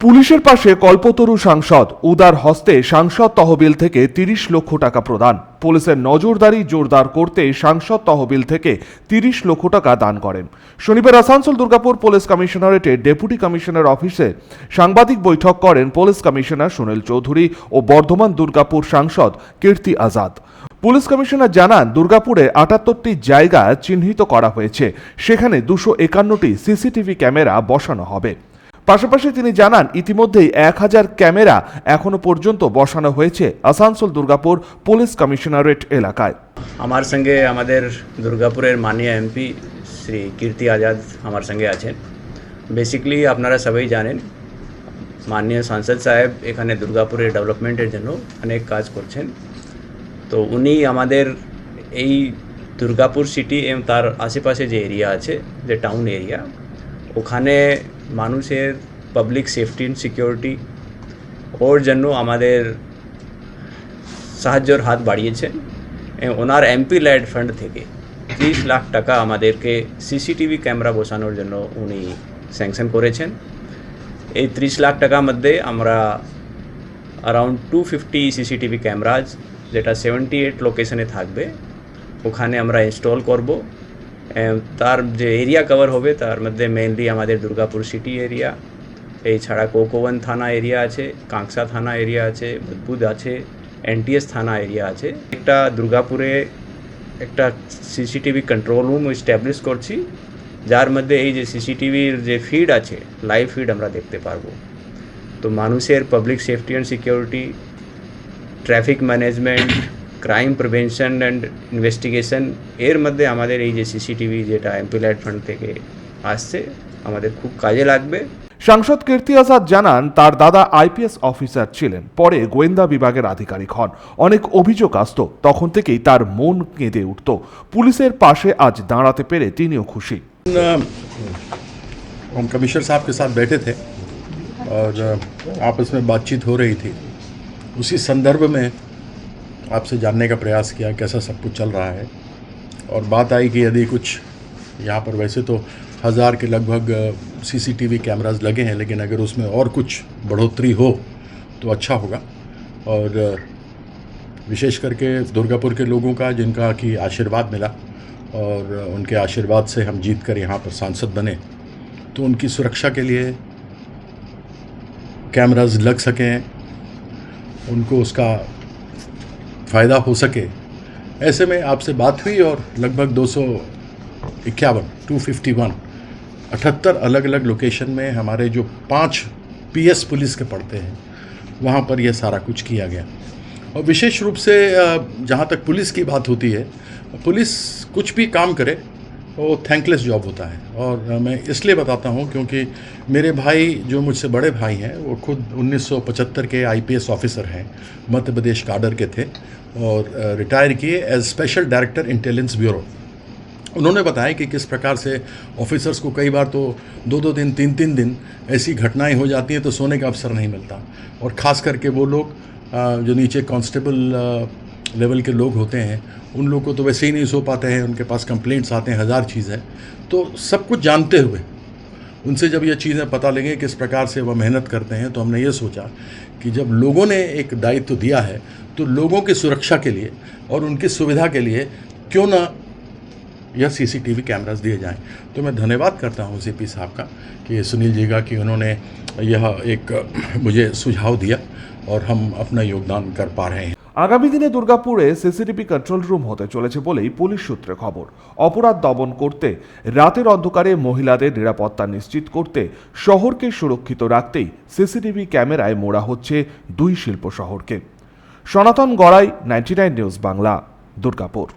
পুলিশের পাশে কল্পতরু সাংসদ, উদার হস্তে সাংসদ তহবিল থেকে ৩০ লক্ষ টাকা প্রদান। পুলিশের নজরদারি জোরদার করতে সাংসদ তহবিল থেকে ৩০ লক্ষ টাকা দান করেন। শনিবার আসানসোল দুর্গাপুর পুলিশ কমিশনারেটে ডেপুটি কমিশনার অফিসে সাংবাদিক বৈঠক করেন পুলিশ কমিশনার সুনীল চৌধুরী ও বর্ধমান দুর্গাপুর সাংসদ কীর্তি আজাদ। পুলিশ কমিশনার জানান, দুর্গাপুরে ৭৮টি জায়গা চিহ্নিত করা হয়েছে, সেখানে ২৫১টি সিসিটিভি ক্যামেরা বসানো হবে। পাশাপাশি তিনি জানান, ইতিমধ্যেই ১,০০০ ক্যামেরা এখনো পর্যন্ত বসানো হয়েছে আসানসোল দুর্গাপুর পুলিশ কমিশনারেট এলাকায়। আমার সঙ্গে আমাদের দুর্গাপুরের মাননীয় এমপি শ্রী কীর্তি আজাদ আমার সঙ্গে আছেন। বেসিক্যালি আপনারা সবাই জানেন, মাননীয় সাংসদ সাহেব এখানে দুর্গাপুরের ডেভেলপমেন্টের জন্য অনেক কাজ করছেন। তো উনি আমাদের এই দুর্গাপুর সিটি এবং তার আশেপাশে যে এরিয়া আছে, যে টাউন এরিয়া, ওখানে মানুষের পাবলিক সেফটি অ্যান্ড সিকিউরিটি ওর জন্য আমাদের সাহায্যের হাত বাড়িয়েছেন। ওনার এমপি ল্যাড ফান্ড থেকে 30 লাখ টাকা আমাদেরকে সিসিটিভি ক্যামেরা বসানোর জন্য উনি স্যাংশন করেছেন। এই 30 লাখ টাকার মধ্যে আমরা অ্যারাউন্ড 250 সিসিটিভি ক্যামেরাজ, যেটা 78 লোকেশনে থাকবে, ওখানে আমরা ইনস্টল করব। তার যে এরিয়া কভার হবে তার মধ্যে মেইনলি আমাদের দুর্গাপুর সিটি এরিয়া, এই ছাড়া কোকোবন থানা এরিয়া আছে, কাঁকসা থানা এরিয়া আছে, বুদবুদ আছে, এনটিএস থানা এরিয়া আছে। একটা দুর্গাপুরে একটা সিসিটিভি কন্ট্রোল রুম এস্টাবলিশ করছি, যার মধ্যে এই যে সিসিটিভির যে ফিড আছে, লাইভ ফিড আমরা দেখতে পারবো। তো মানুষের public safety and security, traffic management, crime prevention and investigation, এর মধ্যে আমাদের এই যে সিসিটিভি যেটা এমপি ল্যাড ফান্ড থেকে আসছে, আমাদের খুব কাজে লাগবে। সাংসদ কীর্তি আজাদ জানান, তার দাদা আইপিএস অফিসার ছিলেন, পরে গোয়েন্দা বিভাগের আধিকারিক হন। অনেক অভিযোগ আসত, তখন থেকেই তার মন কেঁদে উঠত। পুলিশের পাশে আজ দাঁড়াতে পেরে তিনিও খুশি। हम कमिश्नर साहब के साथ बैठे थे और आपस में बातचीत हो रही थी। उसी संदर्भ में आपसे जानने का प्रयास किया कैसा सब कुछ चल रहा है, और बात आई कि यदि कुछ यहाँ पर वैसे तो 1000 के लगभग सीसीटीवी कैमरास लगे हैं, लेकिन अगर उसमें और कुछ बढ़ोतरी हो तो अच्छा होगा। और विशेष करके दुर्गापुर के लोगों का, जिनका कि आशीर्वाद मिला और उनके आशीर्वाद से हम जीत कर यहाँ पर सांसद बने, तो उनकी सुरक्षा के लिए कैमरास लग सकें, उनको उसका फ़ायदा हो सके, ऐसे में आपसे बात हुई और लगभग 251 अलग अलग लोकेशन में हमारे जो 5 पीएस पुलिस के पड़ते हैं, वहाँ पर यह सारा कुछ किया गया। और विशेष रूप से जहाँ तक पुलिस की बात होती है, पुलिस कुछ भी काम करे वो थैंकलेस जॉब होता है। और मैं इसलिए बताता हूँ क्योंकि मेरे भाई, जो मुझसे बड़े भाई हैं, वो खुद 1975 के आईपीएस ऑफिसर हैं, मध्य प्रदेश काडर के थे और रिटायर किए as special director intelligence bureau. उन्होंने बताया कि किस प्रकार से ऑफिसर्स को कई बार तो 2-2 दिन 3-3 दिन ऐसी घटनाएं हो जाती हैं तो सोने का अवसर नहीं मिलता। और ख़ास करके वो लोग जो नीचे कांस्टेबल लेवल के लोग होते हैं, उन लोगों को तो वैसे ही नहीं सो पाते हैं, उनके पास कंप्लेंट्स आते हैं, 1000 चीज़ है। तो सब कुछ जानते हुए उनसे जब ये चीज़ें पता लगे किस प्रकार से वह मेहनत करते हैं, तो हमने ये सोचा कि जब लोगों ने एक दायित्व दिया है तो लोगों की सुरक्षा के लिए और उनकी सुविधा के लिए क्यों ना यह सीसीटीवी कैमरास दिए जाएं। तो मैं धन्यवाद करता हूं सीपी साहब का, कि सुनील जी का, कि उन्होंने यह एक मुझे सुझाव दिया और हम अपना योगदान कर पा रहे हैं। আগামী দিনে দুর্গাপুরে সিসিটিভি কন্ট্রোল রুম হতে চলেছে বলেই পুলিশ সূত্রে খবর। অপরাধ দমন করতে, রাতের অন্ধকারে মহিলাদের নিরাপত্তা নিশ্চিত করতে, শহরকে সুরক্ষিত রাখতেই সিসিটিভি ক্যামেরায় মোড়া হচ্ছে 2 শিল্প শহরকে। সনাতন গড়াই, 99 নিউজ বাংলা, দুর্গাপুর।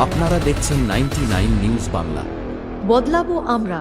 আপনারা দেখছেন 99 নিউজ বাংলা। বদলাবো আমরা।